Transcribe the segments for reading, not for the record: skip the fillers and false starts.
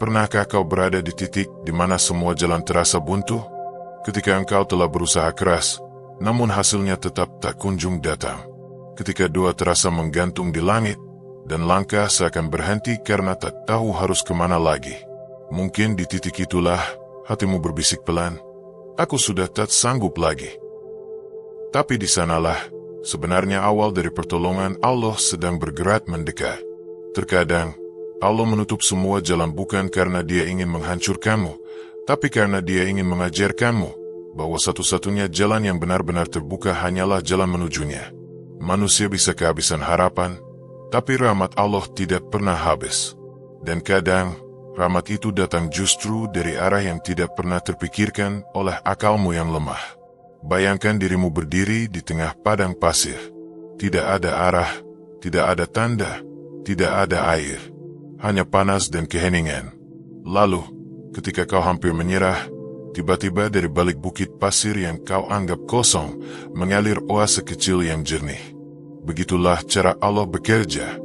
pernahkah kau berada di titik di mana semua jalan terasa buntu? Ketika engkau telah berusaha keras, namun hasilnya tetap tak kunjung datang. Ketika doa terasa menggantung di langit, dan langkah seakan berhenti karena tak tahu harus kemana lagi. Mungkin di titik itulah hatimu berbisik pelan, aku sudah tak sanggup lagi. Tapi di sanalah sebenarnya awal dari pertolongan Allah sedang bergerak mendekat. Terkadang Allah menutup semua jalan bukan karena Dia ingin menghancurkanmu, tapi karena Dia ingin mengajarkanmu bahwa satu-satunya jalan yang benar-benar terbuka hanyalah jalan menujunya. Manusia bisa kehabisan harapan, tapi rahmat Allah tidak pernah habis. Dan kadang, rahmat itu datang justru dari arah yang tidak pernah terpikirkan oleh akalmu yang lemah. Bayangkan dirimu berdiri di tengah padang pasir. Tidak ada arah, tidak ada tanda, tidak ada air. Hanya panas dan keheningan. Lalu, ketika kau hampir menyerah, tiba-tiba dari balik bukit pasir yang kau anggap kosong, mengalir oase kecil yang jernih. Begitulah cara Allah bekerja,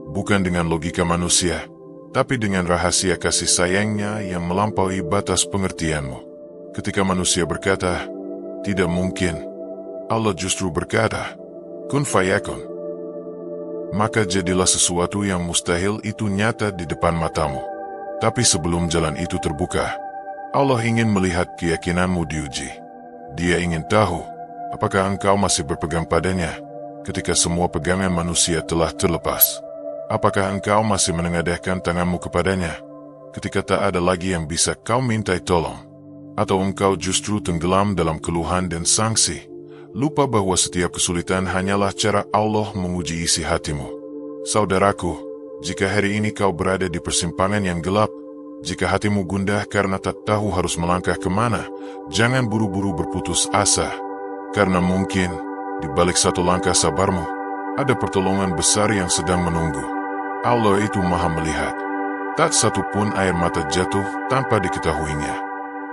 bukan dengan logika manusia, tapi dengan rahasia kasih sayangnya yang melampaui batas pengertianmu. Ketika manusia berkata, tidak mungkin, Allah justru berkata, kun fayakun. Maka jadilah sesuatu yang mustahil itu nyata di depan matamu. Tapi sebelum jalan itu terbuka, Allah ingin melihat keyakinanmu diuji. Dia ingin tahu, apakah engkau masih berpegang padanya ketika semua pegangan manusia telah terlepas. Apakah engkau masih menengadahkan tanganmu kepadanya ketika tak ada lagi yang bisa kau mintai tolong? Atau engkau justru tenggelam dalam keluhan dan sanksi, lupa bahwa setiap kesulitan hanyalah cara Allah menguji isi hatimu. Saudaraku, jika hari ini kau berada di persimpangan yang gelap, jika hatimu gundah karena tak tahu harus melangkah kemana, jangan buru-buru berputus asa. Karena mungkin, di balik satu langkah sabarmu, ada pertolongan besar yang sedang menunggu. Allah itu maha melihat. Tak satu pun air mata jatuh tanpa diketahuinya.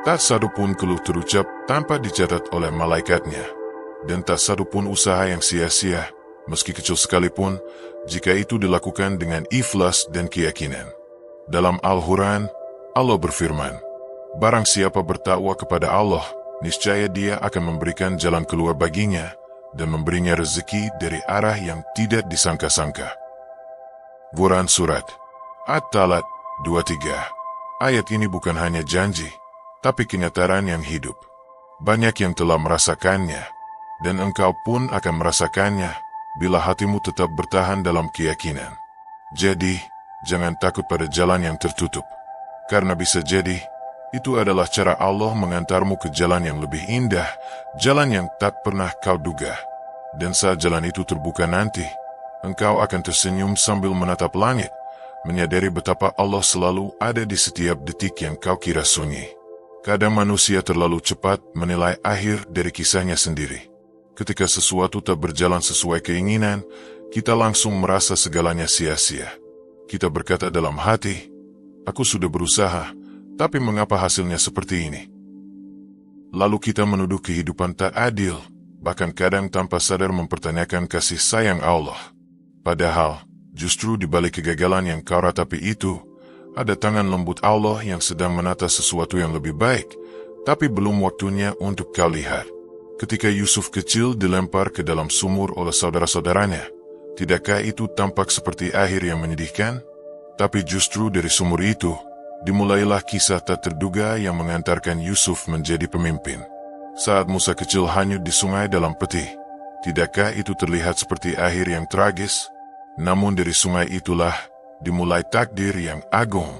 Tak satu pun keluh terucap tanpa dicatat oleh malaikatnya. Dan tak satu pun usaha yang sia-sia, meski kecil sekalipun, jika itu dilakukan dengan ikhlas dan keyakinan. Dalam Al-Quran, Allah berfirman, barang siapa bertakwa kepada Allah, niscaya Dia akan memberikan jalan keluar baginya, dan memberinya rezeki dari arah yang tidak disangka-sangka. Quran Surat At-Talat 23. Ayat ini bukan hanya janji, tapi kenyataan yang hidup. Banyak yang telah merasakannya, dan engkau pun akan merasakannya bila hatimu tetap bertahan dalam keyakinan. Jadi, jangan takut pada jalan yang tertutup, karena bisa jadi itu adalah cara Allah mengantarmu ke jalan yang lebih indah, jalan yang tak pernah kau duga. Dan saat jalan itu terbuka nanti, engkau akan tersenyum sambil menatap langit, menyadari betapa Allah selalu ada di setiap detik yang kau kira sunyi. Kadang manusia terlalu cepat menilai akhir dari kisahnya sendiri. Ketika sesuatu tak berjalan sesuai keinginan, kita langsung merasa segalanya sia-sia. Kita berkata dalam hati, aku sudah berusaha, tapi mengapa hasilnya seperti ini? Lalu kita menuduh kehidupan tak adil, bahkan kadang tanpa sadar mempertanyakan kasih sayang Allah. Padahal, justru di balik kegagalan yang kau ratapi itu, ada tangan lembut Allah yang sedang menata sesuatu yang lebih baik, tapi belum waktunya untuk kau lihat. Ketika Yusuf kecil dilempar ke dalam sumur oleh saudara-saudaranya, tidakkah itu tampak seperti akhir yang menyedihkan? Tapi justru dari sumur itu, dimulailah kisah tak terduga yang mengantarkan Yusuf menjadi pemimpin. Saat Musa kecil hanyut di sungai dalam peti, tidakkah itu terlihat seperti akhir yang tragis? Namun dari sungai itulah dimulai takdir yang agung.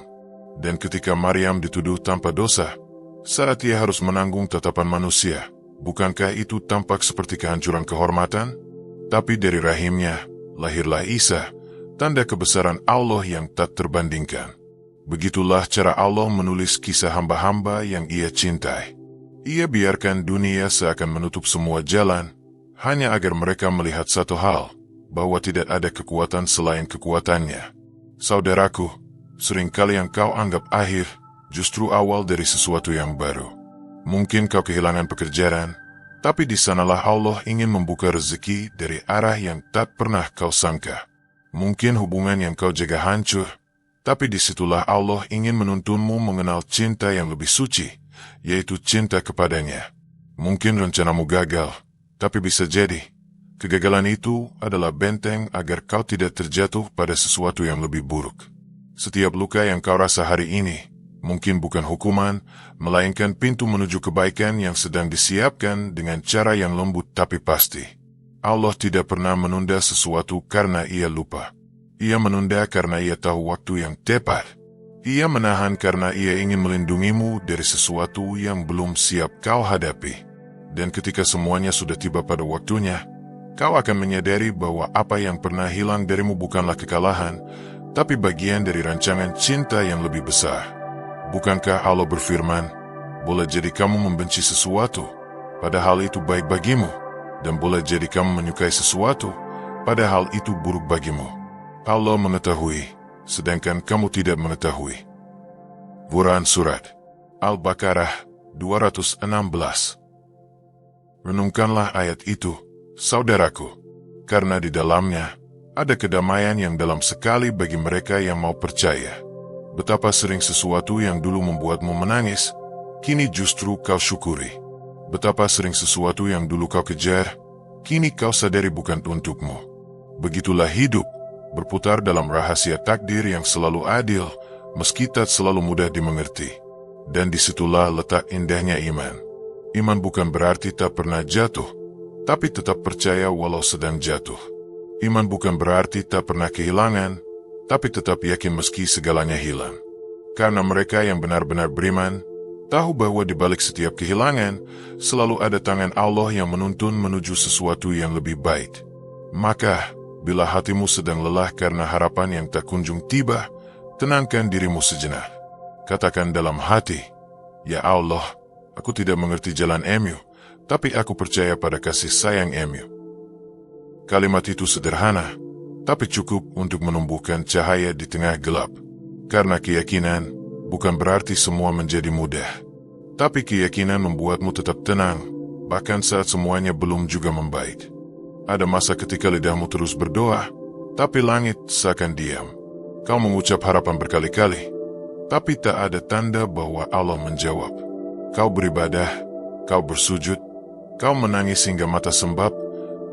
Dan ketika Maryam dituduh tanpa dosa, saat ia harus menanggung tatapan manusia, bukankah itu tampak seperti kehancuran kehormatan? Tapi dari rahimnya, lahirlah Isa, tanda kebesaran Allah yang tak terbandingkan. Begitulah cara Allah menulis kisah hamba-hamba yang Ia cintai. Ia biarkan dunia seakan menutup semua jalan, hanya agar mereka melihat satu hal, bahwa tidak ada kekuatan selain kekuatannya. Saudaraku, seringkali yang kau anggap akhir, justru awal dari sesuatu yang baru. Mungkin kau kehilangan pekerjaan, tapi di sanalah Allah ingin membuka rezeki dari arah yang tak pernah kau sangka. Mungkin hubungan yang kau jaga hancur, Tapi disitulah Allah ingin menuntunmu mengenal cinta yang lebih suci, yaitu cinta kepadanya. Mungkin rencanamu gagal, tapi bisa jadi kegagalan itu adalah benteng agar kau tidak terjatuh pada sesuatu yang lebih buruk. Setiap luka yang kau rasa hari ini mungkin bukan hukuman, melainkan pintu menuju kebaikan yang sedang disiapkan dengan cara yang lembut tapi pasti. Allah tidak pernah menunda sesuatu karena Ia lupa. Ia menunda karena Ia tahu waktu yang tepat. Ia menahan karena Ia ingin melindungimu dari sesuatu yang belum siap kau hadapi. Dan ketika semuanya sudah tiba pada waktunya, kau akan menyadari bahwa apa yang pernah hilang darimu bukanlah kekalahan, tapi bagian dari rancangan cinta yang lebih besar. Bukankah Allah berfirman, boleh jadi kamu membenci sesuatu, padahal itu baik bagimu, dan boleh jadi kamu menyukai sesuatu, padahal itu buruk bagimu. Allah mengetahui, sedangkan kamu tidak mengetahui. Quran Surat Al-Baqarah 216. Renungkanlah ayat itu, saudaraku, karena di dalamnya ada kedamaian yang dalam sekali bagi mereka yang mau percaya. Betapa sering sesuatu yang dulu membuatmu menangis, kini justru kau syukuri. Betapa sering sesuatu yang dulu kau kejar, kini kau sadari bukan untukmu. Begitulah hidup, berputar dalam rahasia takdir yang selalu adil, meski tak selalu mudah dimengerti. Dan disitulah letak indahnya iman. Iman bukan berarti tak pernah jatuh, tapi tetap percaya walau sedang jatuh. Iman bukan berarti tak pernah kehilangan, tapi tetap yakin meski segalanya hilang. Karena mereka yang benar-benar beriman, tahu bahwa di balik setiap kehilangan, selalu ada tangan Allah yang menuntun menuju sesuatu yang lebih baik. Maka, bila hatimu sedang lelah karena harapan yang tak kunjung tiba, tenangkan dirimu sejenak. Katakan dalam hati, ya Allah, aku tidak mengerti jalan Mu, tapi aku percaya pada kasih sayang Mu. Kalimat itu sederhana, tapi cukup untuk menumbuhkan cahaya di tengah gelap. Karena keyakinan bukan berarti semua menjadi mudah. Tapi keyakinan membuatmu tetap tenang, bahkan saat semuanya belum juga membaik. Ada masa ketika lidahmu terus berdoa, tapi langit seakan diam. Kau mengucap harapan berkali-kali, tapi tak ada tanda bahwa Allah menjawab. Kau beribadah, kau bersujud, kau menangis hingga mata sembab,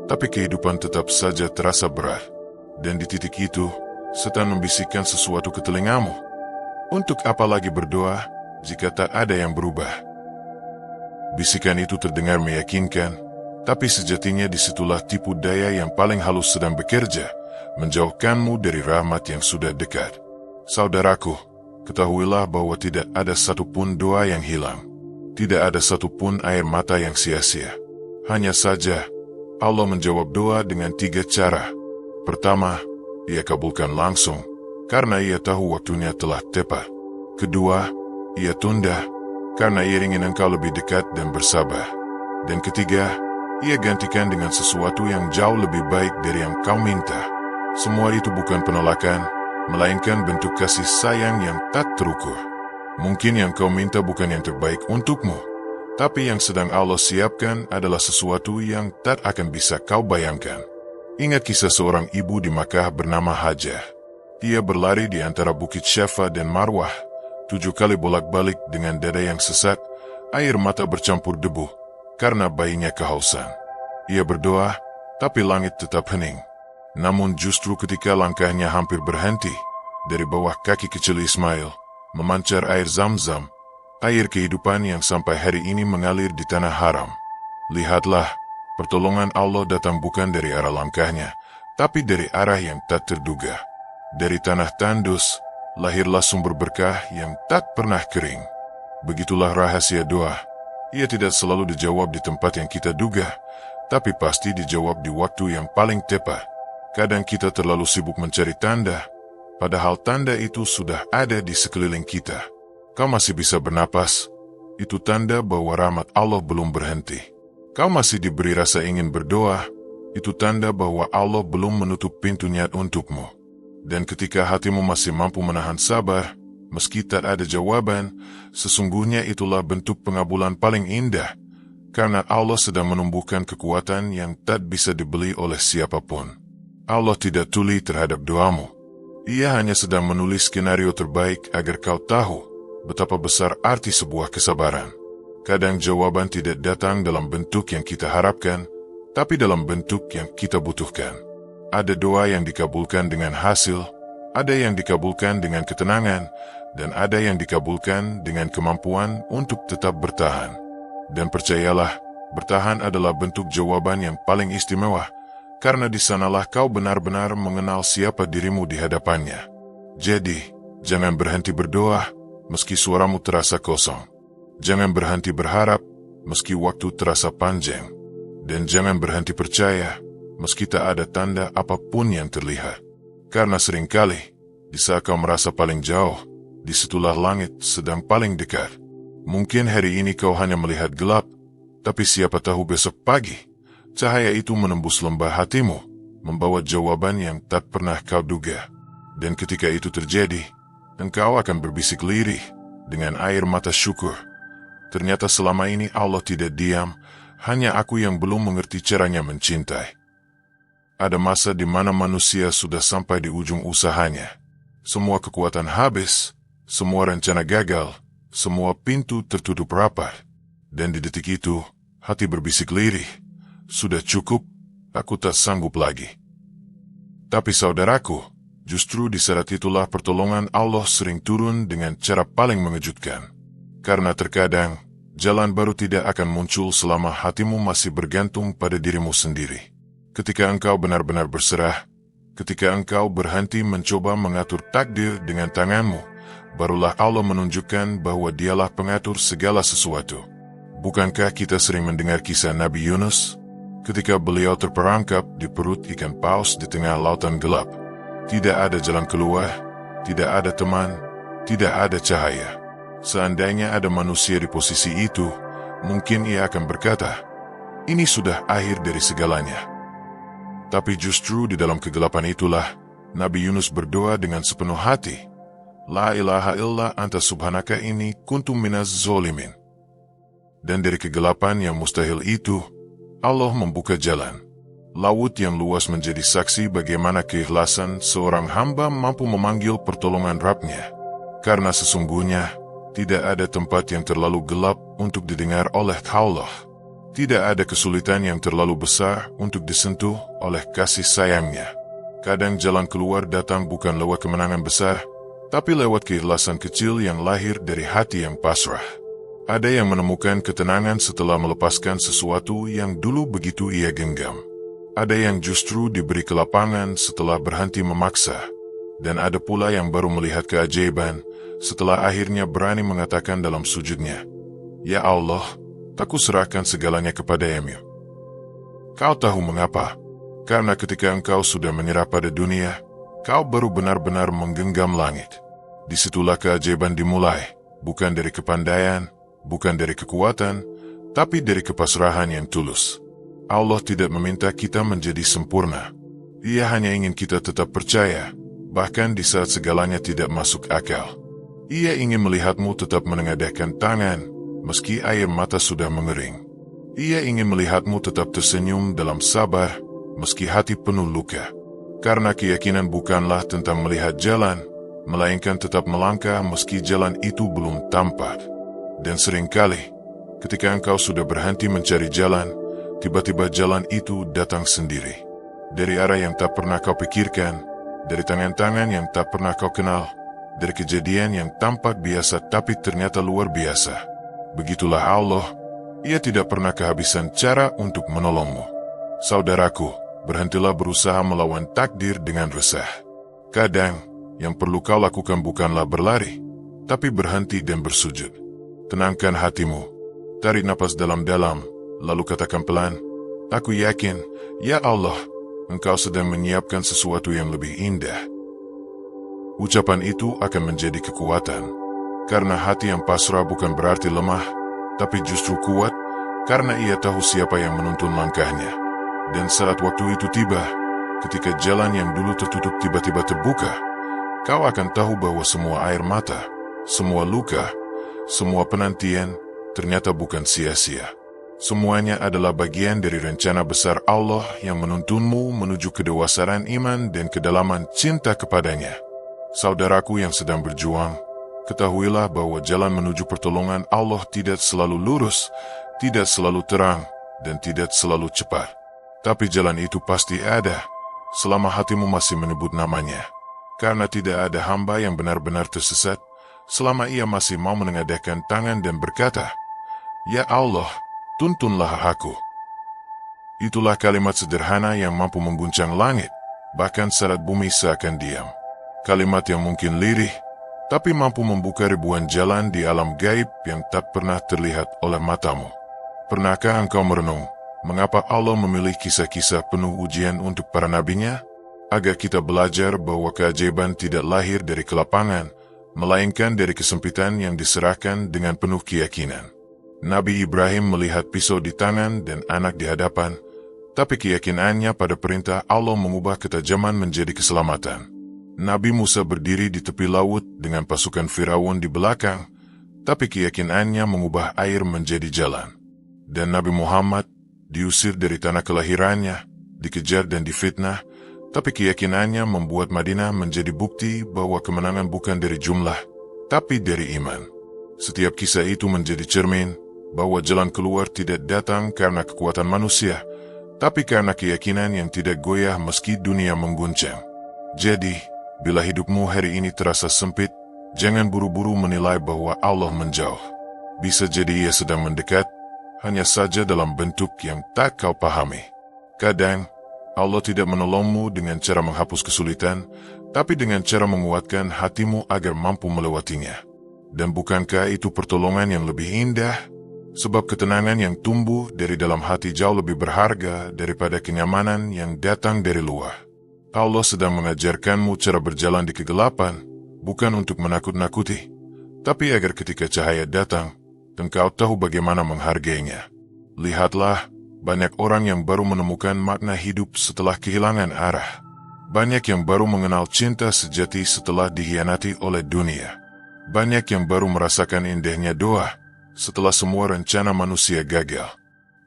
tapi kehidupan tetap saja terasa berat. Dan di titik itu, setan membisikkan sesuatu ke telingamu. Untuk apa lagi berdoa jika tak ada yang berubah? Bisikan itu terdengar meyakinkan, tapi sejatinya disitulah tipu daya yang paling halus sedang bekerja, menjauhkanmu dari rahmat yang sudah dekat. Saudaraku, ketahuilah bahwa tidak ada satupun doa yang hilang. Tidak ada satupun air mata yang sia-sia. Hanya saja, Allah menjawab doa dengan 3 cara. Pertama, Ia kabulkan langsung, karena Ia tahu waktunya telah tepat. Kedua, Ia tunda, karena Ia ingin engkau lebih dekat dan bersabar. Dan ketiga, Ia gantikan dengan sesuatu yang jauh lebih baik dari yang kau minta. Semua itu bukan penolakan, melainkan bentuk kasih sayang yang tak terukur. Mungkin yang kau minta bukan yang terbaik untukmu, tapi yang sedang Allah siapkan adalah sesuatu yang tak akan bisa kau bayangkan. Ingat kisah seorang ibu di Makkah bernama Hajah. Ia berlari di antara Bukit Syafa dan Marwah, 7 kali bolak-balik dengan dada yang sesak, air mata bercampur debu, karena bayinya kehausan. Ia berdoa, tapi langit tetap hening. Namun justru ketika langkahnya hampir berhenti, dari bawah kaki kecil Ismail, memancar air Zam-Zam, air kehidupan yang sampai hari ini mengalir di tanah haram. Lihatlah, pertolongan Allah datang bukan dari arah langkahnya, tapi dari arah yang tak terduga. Dari tanah tandus, lahirlah sumber berkah yang tak pernah kering. Begitulah rahasia doa. Ia tidak selalu dijawab di tempat yang kita duga, tapi pasti dijawab di waktu yang paling tepat. Kadang kita terlalu sibuk mencari tanda, padahal tanda itu sudah ada di sekeliling kita. Kau masih bisa bernapas, itu tanda bahwa rahmat Allah belum berhenti. Kau masih diberi rasa ingin berdoa, itu tanda bahwa Allah belum menutup pintunya untukmu. Dan ketika hatimu masih mampu menahan sabar, meski tak ada jawaban, sesungguhnya itulah bentuk pengabulan paling indah, karena Allah sedang menumbuhkan kekuatan yang tak bisa dibeli oleh siapapun. Allah tidak tuli terhadap doamu. Ia hanya sedang menulis skenario terbaik agar kau tahu betapa besar arti sebuah kesabaran. Kadang jawaban tidak datang dalam bentuk yang kita harapkan, tapi dalam bentuk yang kita butuhkan. Ada doa yang dikabulkan dengan hasil, ada yang dikabulkan dengan ketenangan, dan ada yang dikabulkan dengan kemampuan untuk tetap bertahan. Dan percayalah, bertahan adalah bentuk jawaban yang paling istimewa, karena di sanalah kau benar-benar mengenal siapa dirimu di hadapannya. Jadi, jangan berhenti berdoa meski suaramu terasa kosong. Jangan berhenti berharap meski waktu terasa panjang. Dan jangan berhenti percaya meski tak ada tanda apapun yang terlihat. Karena seringkali, di saat kau merasa paling jauh, disitulah langit sedang paling dekat. Mungkin hari ini kau hanya melihat gelap, tapi siapa tahu besok pagi cahaya itu menembus lembah hatimu, membawa jawaban yang tak pernah kau duga. Dan ketika itu terjadi, engkau akan berbisik lirih dengan air mata syukur. Ternyata selama ini Allah tidak diam, hanya aku yang belum mengerti caranya mencintai. Ada masa di mana manusia sudah sampai di ujung usahanya. Semua kekuatan habis, semua rencana gagal, semua pintu tertutup rapat. Dan di detik itu, hati berbisik lirih, sudah cukup, aku tak sanggup lagi. Tapi saudaraku, justru di saat itulah pertolongan Allah sering turun dengan cara paling mengejutkan. Karena terkadang, jalan baru tidak akan muncul selama hatimu masih bergantung pada dirimu sendiri. Ketika engkau benar-benar berserah, ketika engkau berhenti mencoba mengatur takdir dengan tanganmu, barulah Allah menunjukkan bahwa Dialah pengatur segala sesuatu. Bukankah kita sering mendengar kisah Nabi Yunus? Ketika beliau terperangkap di perut ikan paus di tengah lautan gelap. Tidak ada jalan keluar, tidak ada teman, tidak ada cahaya. Seandainya ada manusia di posisi itu, mungkin ia akan berkata, ini sudah akhir dari segalanya. Tapi justru di dalam kegelapan itulah, Nabi Yunus berdoa dengan sepenuh hati, La ilaha illa anta subhanaka ini kuntum minaz zolimin. Dan dari kegelapan yang mustahil itu, Allah membuka jalan. Laut yang luas menjadi saksi bagaimana keikhlasan seorang hamba mampu memanggil pertolongan Rabb-Nya. Karena sesungguhnya, tidak ada tempat yang terlalu gelap untuk didengar oleh Allah. Tidak ada kesulitan yang terlalu besar untuk disentuh oleh kasih sayang-Nya. Kadang jalan keluar datang bukan lewat kemenangan besar, tapi lewat keikhlasan kecil yang lahir dari hati yang pasrah. Ada yang menemukan ketenangan setelah melepaskan sesuatu yang dulu begitu ia genggam. Ada yang justru diberi kelapangan setelah berhenti memaksa. Dan ada pula yang baru melihat keajaiban setelah akhirnya berani mengatakan dalam sujudnya, Ya Allah, aku serahkan segalanya kepada-Mu. Kau tahu mengapa? Karena ketika engkau sudah menyerah pada dunia, kau baru benar-benar menggenggam langit. Disitulah keajaiban dimulai, bukan dari kepandaian, bukan dari kekuatan, tapi dari kepasrahan yang tulus. Allah tidak meminta kita menjadi sempurna. Ia hanya ingin kita tetap percaya, bahkan di saat segalanya tidak masuk akal. Ia ingin melihatmu tetap menengadahkan tangan, meski air mata sudah mengering. Ia ingin melihatmu tetap tersenyum dalam sabar, meski hati penuh luka. Karena keyakinan bukanlah tentang melihat jalan, melainkan tetap melangkah meski jalan itu belum tampak. Dan seringkali, ketika engkau sudah berhenti mencari jalan, tiba-tiba jalan itu datang sendiri. Dari arah yang tak pernah kau pikirkan, dari tangan-tangan yang tak pernah kau kenal, dari kejadian yang tampak biasa tapi ternyata luar biasa. Begitulah Allah, Ia tidak pernah kehabisan cara untuk menolongmu. Saudaraku, berhentilah berusaha melawan takdir dengan resah. Kadang, yang perlu kau lakukan bukanlah berlari, tapi berhenti dan bersujud. Tenangkan hatimu, tarik napas dalam-dalam, lalu katakan pelan, Aku yakin, Ya Allah, Engkau sedang menyiapkan sesuatu yang lebih indah. Ucapan itu akan menjadi kekuatan, karena hati yang pasrah bukan berarti lemah, tapi justru kuat, karena ia tahu siapa yang menuntun langkahnya. Dan saat waktu itu tiba, ketika jalan yang dulu tertutup tiba-tiba terbuka, kau akan tahu bahwa semua air mata, semua luka, semua penantian ternyata bukan sia-sia. Semuanya adalah bagian dari rencana besar Allah yang menuntunmu menuju kedewasaan iman dan kedalaman cinta kepadanya. Saudaraku yang sedang berjuang, ketahuilah bahwa jalan menuju pertolongan Allah tidak selalu lurus, tidak selalu terang, dan tidak selalu cepat. Tapi jalan itu pasti ada, selama hatimu masih menyebut namanya. Karena tidak ada hamba yang benar-benar tersesat, selama ia masih mau menengadahkan tangan dan berkata, "Ya Allah, tuntunlah aku." Itulah kalimat sederhana yang mampu mengguncang langit, bahkan syarat bumi seakan diam. Kalimat yang mungkin lirih, tapi mampu membuka ribuan jalan di alam gaib yang tak pernah terlihat oleh matamu. Pernahkah engkau merenung, mengapa Allah memilih kisah-kisah penuh ujian untuk para nabinya? Agar kita belajar bahwa keajaiban tidak lahir dari kelapangan, melainkan dari kesempitan yang diserahkan dengan penuh keyakinan. Nabi Ibrahim melihat pisau di tangan dan anak di hadapan, tapi keyakinannya pada perintah Allah mengubah ketajaman menjadi keselamatan. Nabi Musa berdiri di tepi laut dengan pasukan Firaun di belakang, tapi keyakinannya mengubah air menjadi jalan. Dan Nabi Muhammad diusir dari tanah kelahirannya, dikejar dan difitnah, tapi keyakinannya membuat Madinah menjadi bukti bahwa kemenangan bukan dari jumlah, tapi dari iman. Setiap kisah itu menjadi cermin bahwa jalan keluar tidak datang karena kekuatan manusia, tapi karena keyakinan yang tidak goyah meski dunia mengguncang. Jadi, bila hidupmu hari ini terasa sempit, jangan buru-buru menilai bahwa Allah menjauh. Bisa jadi ia sedang mendekat, hanya saja dalam bentuk yang tak kau pahami. Kadang, Allah tidak menolongmu dengan cara menghapus kesulitan, tapi dengan cara menguatkan hatimu agar mampu melewatinya. Dan bukankah itu pertolongan yang lebih indah? Sebab ketenangan yang tumbuh dari dalam hati jauh lebih berharga daripada kenyamanan yang datang dari luar. Allah sedang mengajarkanmu cara berjalan di kegelapan, bukan untuk menakut-nakuti, tapi agar ketika cahaya datang, engkau tahu bagaimana menghargainya. Lihatlah, banyak orang yang baru menemukan makna hidup setelah kehilangan arah. Banyak yang baru mengenal cinta sejati setelah dikhianati oleh dunia. Banyak yang baru merasakan indahnya doa setelah semua rencana manusia gagal.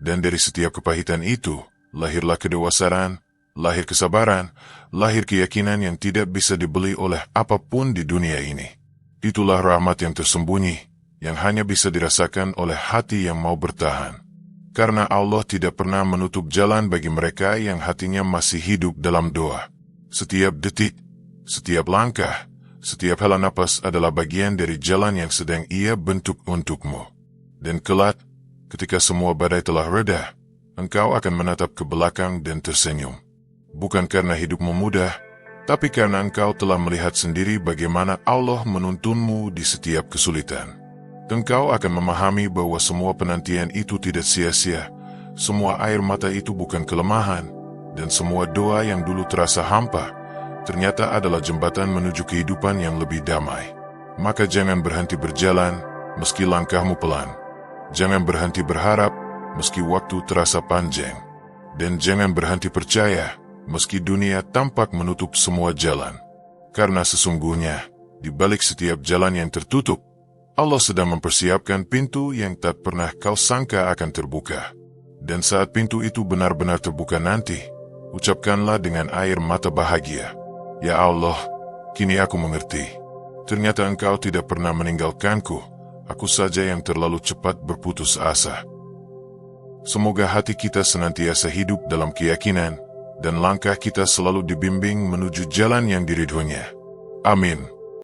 Dan dari setiap kepahitan itu, lahirlah kedewasaan, lahir kesabaran, lahir keyakinan yang tidak bisa dibeli oleh apapun di dunia ini. Itulah rahmat yang tersembunyi, yang hanya bisa dirasakan oleh hati yang mau bertahan. Karena Allah tidak pernah menutup jalan bagi mereka yang hatinya masih hidup dalam doa. Setiap detik, setiap langkah, setiap hela napas adalah bagian dari jalan yang sedang Ia bentuk untukmu. Dan kelak, ketika semua badai telah reda, engkau akan menatap ke belakang dan tersenyum. Bukan karena hidupmu mudah, tapi karena engkau telah melihat sendiri bagaimana Allah menuntunmu di setiap kesulitan. Engkau akan memahami bahwa semua penantian itu tidak sia-sia, semua air mata itu bukan kelemahan, dan semua doa yang dulu terasa hampa, ternyata adalah jembatan menuju kehidupan yang lebih damai. Maka jangan berhenti berjalan, meski langkahmu pelan. Jangan berhenti berharap, meski waktu terasa panjang. Dan jangan berhenti percaya, meski dunia tampak menutup semua jalan. Karena sesungguhnya, di balik setiap jalan yang tertutup, Allah sedang mempersiapkan pintu yang tak pernah kau sangka akan terbuka. Dan saat pintu itu benar-benar terbuka nanti, ucapkanlah dengan air mata bahagia, "Ya Allah, kini aku mengerti. Ternyata Engkau tidak pernah meninggalkanku, aku saja yang terlalu cepat berputus asa." Semoga hati kita senantiasa hidup dalam keyakinan, dan langkah kita selalu dibimbing menuju jalan yang diridhonya. Amin.